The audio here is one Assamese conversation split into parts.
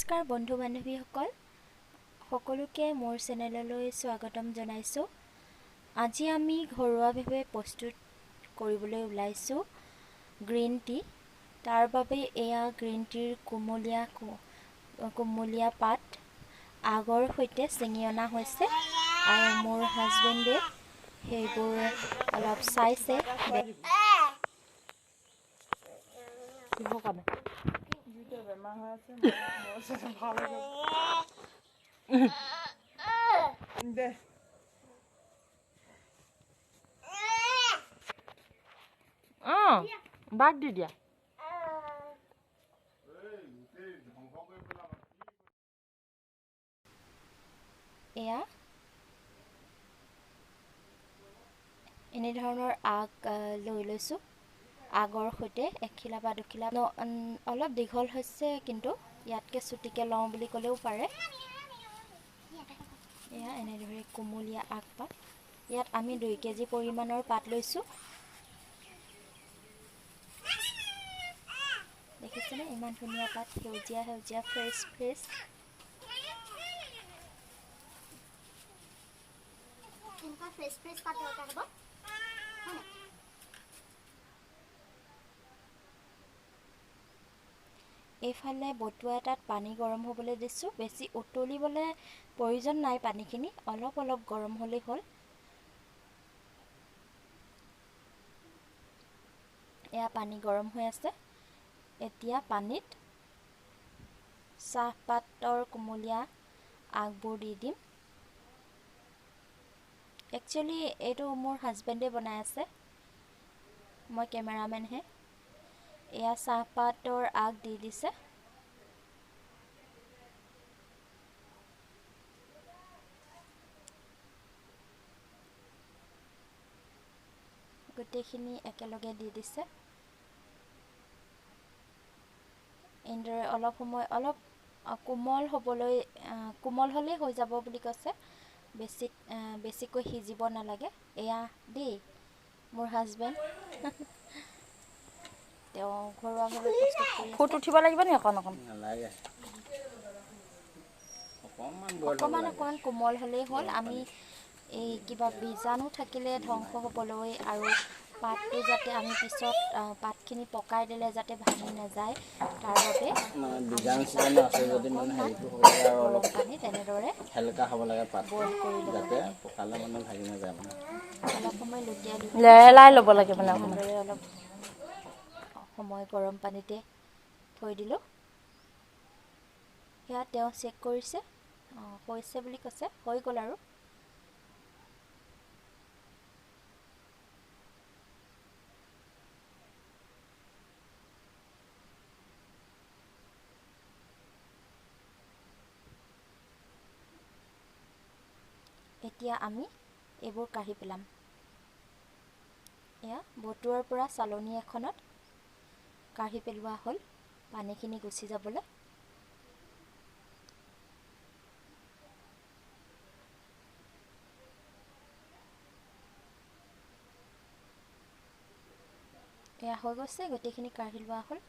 নমস্কাৰ বন্ধু বান্ধৱীসকল সকলোকে মোৰ চেনেললৈ স্বাগতম জনাইছোঁ। আজি আমি ঘৰুৱাভাৱে প্ৰস্তুত কৰিবলৈ ওলাইছোঁ গ্ৰীণ টি। তাৰ বাবে এয়া গ্ৰীণ টিৰ কুমলীয়া পাত আগৰ সৈতে ছিঙি অনা হৈছে আৰু মোৰ হাজবেণ্ডে সেইবোৰ অলপ চাইছে। বাদ দি দিয়া। এয়া এনেধৰণৰ আগ লৈ লৈছোঁ। আগৰ সৈতে এখিলা বা দুখিলা অলপ দীঘল হৈছে, কিন্তু ইয়াতকৈ চুটিকৈ লওঁ বুলি ক'লেও পাৰে। এয়া এনেদৰে কুমলীয়া আগপাত। ইয়াত আমি 2 কেজি পৰিমাণৰ পাত লৈছোঁ। দেখিছেনে ইমান ধুনীয়া পাত, সেউজীয়া সেউজীয়া ফ্ৰেছ ফ্ৰেছ। পাত দৰকাৰ হ'ব। এইফালে বটুৱা এটাত পানী গৰম হ'বলৈ দিছোঁ। বেছি উতলিবলৈ প্ৰয়োজন নাই, পানীখিনি অলপ অলপ গৰম হ'লেই হ'ল। এয়া পানী গৰম হৈ আছে। এতিয়া পানীত চাহপাতৰ কুমলীয়া আগবোৰ দি দিম। একচুৱেলি এইটো মোৰ হাজবেণ্ডে বনাই আছে, মই কেমেৰামেনহে। এয়া চাহপাতৰ আগ দি দিছে। গোটেইখিনি একেলগে দি দিছে। এনেদৰে অলপ সময় কোমল হ'লেই হৈ যাব বুলি কৈছে। বেছিকৈ সিজিব নালাগে। এয়া দেই মোৰ হাজবেণ্ড, তেওঁ ঘৰুৱাভাৱে প্ৰস্তুত কৰি ফুট উঠিব লাগিব নি? অকণ অকণমান কোমল হ'লেই হ'ল। আমি এই কিবা বীজাণু থাকিলে ধ্বংস হ'বলৈ আৰু পাতটো যাতে আমি পিছত পাতখিনি পকাই দিলে যাতে ভাঙি নাযায়, তাৰ বাবে গৰম পানী তেনেদৰে বইল কৰি ল'ব লাগে। অলপ সময় লেৰেলাই ল'ব লাগে মানে তেনেদৰে অলপ সময় গৰম পানীতে থৈ দিলোঁ। সেয়া তেওঁ চেক কৰিছে, হৈছে বুলি কৈছে, হৈ গ'ল আৰু। এতিয়া আমি এইবোৰ কাঢ়ি পেলাম। এয়া বটুৱাৰ পৰা চালনী এখনত কাঢ়ি পেলোৱা হ'ল পানীখিনি গুচি যাবলৈ। এয়া হৈ গৈছে, গোটেইখিনি কাঢ়ি লোৱা হ'ল।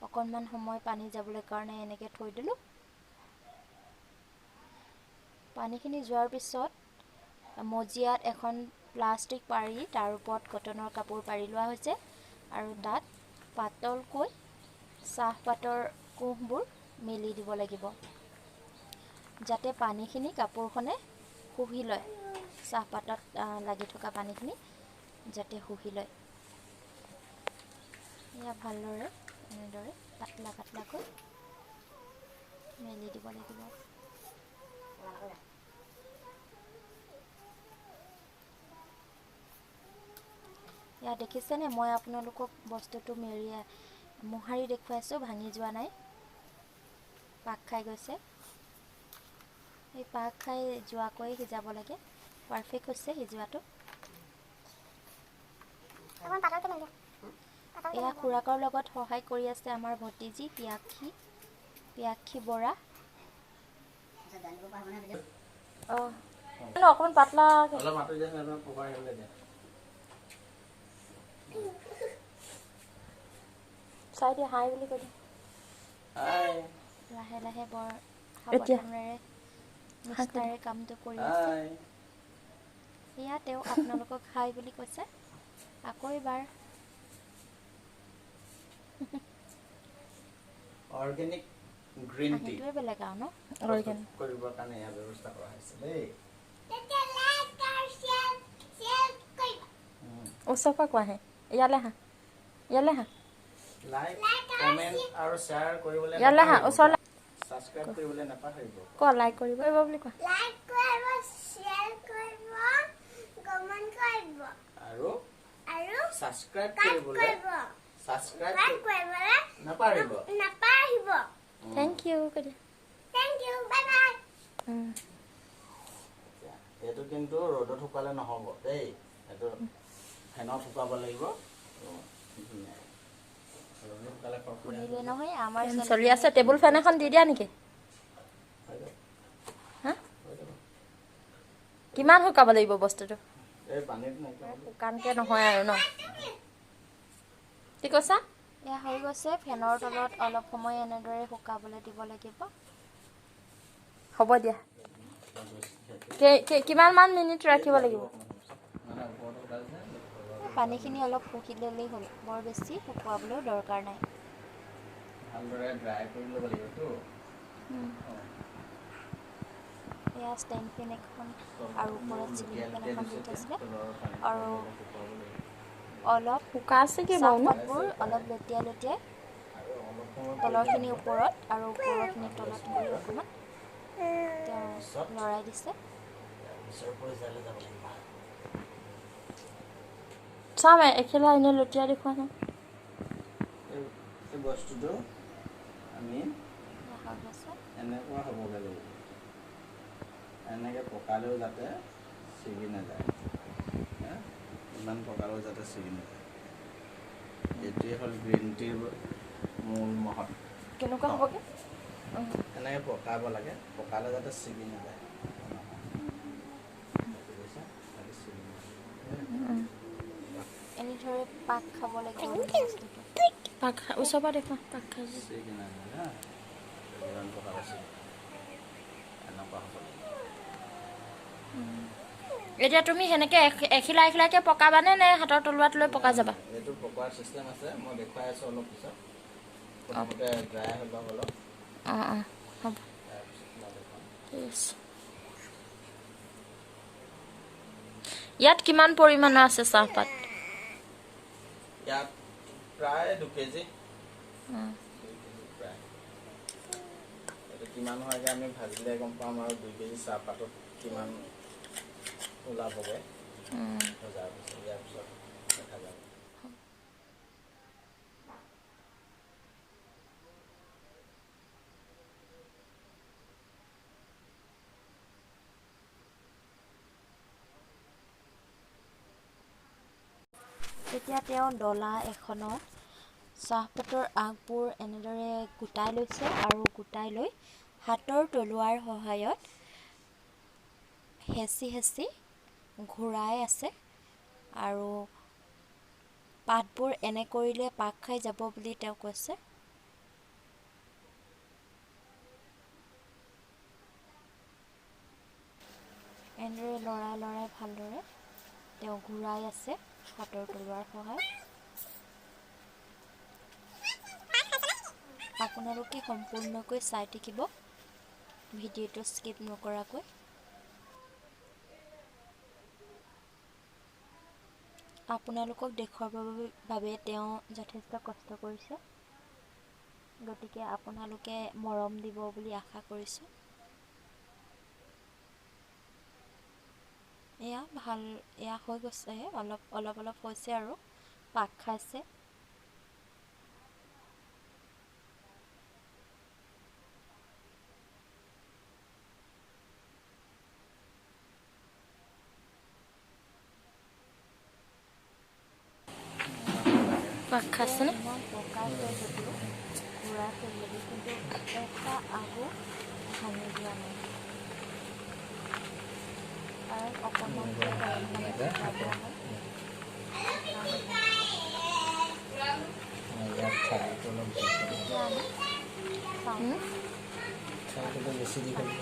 অকণমান সময় পানী যাবলৈ কাৰণে এনেকৈ থৈ দিলোঁ। পানীখিনি যোৱাৰ পিছত মজিয়াত এখন প্লাষ্টিক পাৰি তাৰ ওপৰত কটনৰ কাপোৰ পাৰি লোৱা হৈছে আৰু তাত পাতলকৈ চাহপাতৰ কোঁহবোৰ মেলি দিব লাগিব, যাতে পানীখিনি কাপোৰখনে শুহি লয়। চাহপাতত লাগি থকা পানীখিনি যাতে শুহি লয়। এয়া ভালদৰে এনেদৰে পাতলা পাতলাকৈ মেলি দিব লাগিব। এয়া দেখিছেনে, মই আপোনালোকক বস্তুটো মোহাৰি দেখুৱাইছোঁ, ভাঙি যোৱা নাই, পাক খাই গৈছে। এই পাক খাই যোৱাকৈ সিজাব লাগে, পাৰফেক্ট হৈছে সিজোৱাটো। এয়া খুৰাকৰ লগত সহায় কৰি আছে আমাৰ ভতিজী পিয়াক্ষী বৰা। অকণমান পাতলা চাই দিয়া, হাই বুলি কৈ দিয়া। লাহে লাহে বৰ এতিয়া সাৱধানেৰে নিষ্ঠাৰে কামটো কৰি আছে। এয়া তেওঁ আপোনালোকক হাই বুলি কৈছে। আকৌ এবাৰ অৰ্গেনিক গ্ৰীণ টি সেইটোৱে বেলেগ আৰু ন। অৰ্গেনিক কৰিবৰ কাৰণে ইয়াৰ ব্যৱস্থা কৰা হৈছে দেই। ওচৰৰ পৰা কোৱাহে ইয়ালৈ আহা ইয়ালৈ আহা লাইক কমেণ্ট আৰু শ্বেয়াৰ কৰিবলৈ ইয়ালৈ আহা ওচৰলৈ ছাবস্ক্ৰাইব কৰিবলৈ নাপাহৰিব। ক লাইক কৰিব বুলি কোৱা লাইক কৰিব, শ্বেয়াৰ কৰিব, কমেণ্ট কৰিব আৰু আৰু ছাবস্ক্ৰাইব কৰিবলৈ নাপাহৰিব। নাপাহৰিব। থেংক ইউ কৈ দিয়া থেংক ইউ, বাই বাই। এইটো কিন্তু ৰ'দত শুকালে নহ'ব দেই, এইটো ফেনত শুকাব লাগিব। ৰ'দত শুকালে শুনিলে নহয় আমাৰ চলি আছে। টেবুল ফেন এখন দি দিয়া নেকি? হা কিমান শুকাব লাগিব বস্তুটো? এই পানীত নাইকিয়া শুকানকৈ নহয় আৰু ন? কি কৈছা? এয়া হৈ গৈছে। ফেনৰ তলত অলপ সময় এনেদৰে শুকাবলৈ দিব লাগিব। হ'ব দিয়া। কিমানমান মিনিট ৰাখিব লাগিব? পানীখিনি অলপ শুকি ল'লেই হ'ল, বৰ বেছি শুকুৱাবলৈও দৰকাৰ নাই। ভালদৰে ড্ৰাই কৰি ল'ব লাগিবতো। এয়া ষ্টেণ্ড ফেন এখন আৰু ওপৰত চিলিং ফেন এখন দি থৈছিলে আৰু অলপ শুকা আছে কি বাৰু ন? চাহপাতবোৰ অলপ লেটিয়াই লেটিয়াই তলৰখিনি ওপৰত আৰু ওপৰৰখিনি তলত কৰি অকণমান তেওঁ লৰাই দিছে। চাম এখিলা এনেই লুটিয়াই দেখুওৱা নাই। এই বস্তুটো আমি হৈ গৈছে। এনেকুৱা হ'বগৈ লাগিব, এনেকৈ পকালেও যাতে ছিগি নাযায়, ইমান পকালেও যাতে ছিগি নাযায়। এইটোৱে হ'ল গ্ৰীণ টিৰ মূল মহৎ। কেনেকুৱা হ'বগৈ? এনেকৈ পকাব লাগে, পকালে যাতে ছিগি নাযায়। এনেদৰে পাক খাব লাগিব বস্তুটো। পাক ওচৰৰ পৰা দেখুৱা পাক খাই যে। ছিগি নাযায় হা, যিমান পকালে ছিগি এনেকুৱা হ'ব লাগিব। এতিয়া তুমি সেনেকৈ এখিলা এখিলাকৈ পকাবানে নে হাতৰ তলুৱাত লৈ পকা যাবা? এইটো পকোৱাৰ চিষ্টেম আছে, মই দেখুৱাই আছোঁ অলপ পিছত। প্ৰথমতে ড্ৰাই হৈ লওক অলপ, অঁ অঁ হ'ব তাৰপিছত মই দেখুৱাম। ঠিক আছে। ইয়াত কিমান পৰিমাণৰ আছে চাহপাত? ইয়াত প্ৰায় 2 কেজি। প্ৰায় এইটো কিমান হয়গৈ আমি ভাজিলে গম পাম আৰু 2 কেজি চাহপাতত কিমান ওলাবগৈ ভজাৰ পিছত। ইয়াৰ পিছত দেখা যাব। তেতিয়া তেওঁ ডলা এখনত চাহপাতৰ আগবোৰ এনেদৰে গোটাই লৈছে আৰু গোটাই লৈ হাতৰ তলুৱাৰ সহায়ত হেঁচি হেঁচি ঘূৰাই আছে আৰু পাতবোৰ এনে কৰিলে পাক খাই যাব বুলি তেওঁ কৈছে। এনেদৰে লৰাই লৰাই ভালদৰে তেওঁ ঘূৰাই আছে হাতৰ তলুৱাৰ সহায়ত। আপোনালোকে সম্পূৰ্ণকৈ চাই থাকিব, ভিডিঅ'টো স্কিপ নকৰাকৈ। আপোনালোকক দেখুৱাবৰ বাবে তেওঁ যথেষ্ট কষ্ট কৰিছে, গতিকে আপোনালোকে মৰম দিব বুলি আশা কৰিছোঁ। এয়া হৈ গৈছে, অলপ অলপ হৈছে আৰু পাক খাইছে। পাক খাইছেনে? ইমান পকাইছে যদিও ঘূৰাইছে যদি, কিন্তু এটা আগো ভাঙি যোৱা নাই, কাৰণ অকণমান গৰম পানী শুকাব হয়। এতিয়া আমি চাওঁ চাউলটো বেছি দি খালি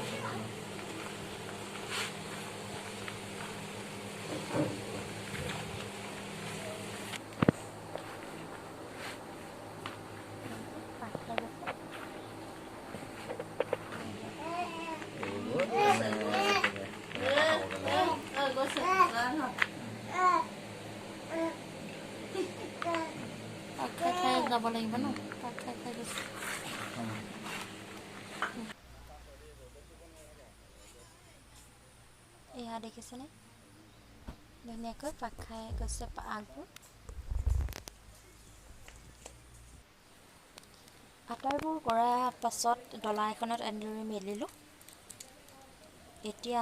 পাক খাই খাই যাব লাগিব ন পাক খাই খাই গৈছে এয়া দেখিছেনে ধুনীয়াকৈ পাক খাই গৈছে আগবোৰ আটাৰবোৰ কৰা পাছত ডলা এখনত এনেদৰে মেলিলোঁ এতিয়া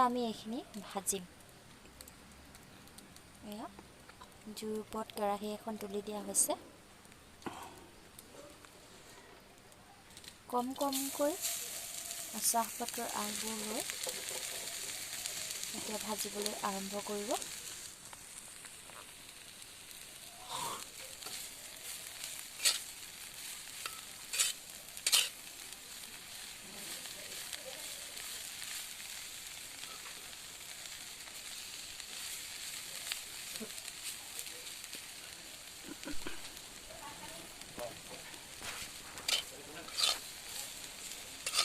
আমি এইখিনি ভাজিম এয়া জুইৰ ওপৰত কেৰাহী এখন তুলি দিয়া হৈছে কম কমকৈ চাহপাতৰ আগবোৰ লৈ এতিয়া ভাজিবলৈ আৰম্ভ কৰিব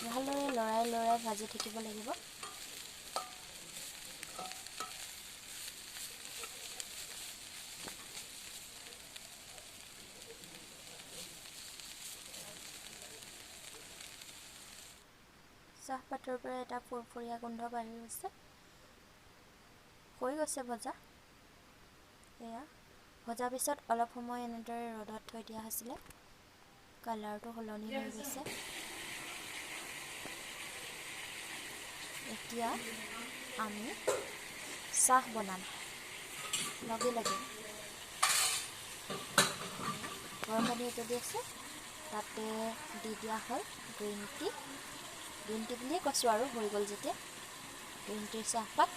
ভালদৰে লৰাই ভাজি থাকিব লাগিব চাহপাতৰ পৰা এটা ফুৰফুৰীয়া গোন্ধ বাঢ়ি গৈছে হৈ গৈছে ভজা এয়া ভজা পিছত অলপ সময় এনেদৰে ৰ'দত থৈ দিয়া হৈছিলে কালাৰটো সলনি হৈ গৈছে এতিয়া আমি চাহ বনাম লগে লগে গৰম পানী উতলি আছে তাতে দি দিয়া হ'ল গ্ৰীণ টি বুলিয়ে কৈছোঁ আৰু হৈ গ'ল যেতিয়া গ্ৰীণ টিৰ চাহপাত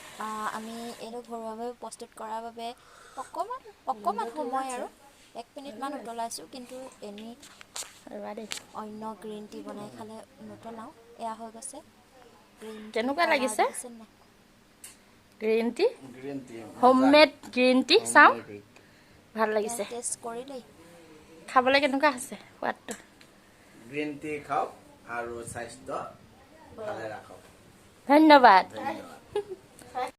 আমি এইটো ঘৰুৱাভাৱে প্ৰস্তুত কৰাৰ বাবে অকণমান সময় আৰু 1 মিনিটমান উতলাইছোঁ কিন্তু অন্য গ্ৰীণ টি বনাই খালে নুতলাওঁ এয়া হৈ গৈছে কেনেকুৱা লাগিছে green tea green tea homemade green tea চাওঁ ভাল লাগিছে টেষ্ট কৰি দেই খাবলৈ কেনেকুৱা হৈছে সোৱাদটো গ্ৰীণ টি খাওক আৰু স্বাস্থ্য ভালে ৰাখক ধন্যবাদ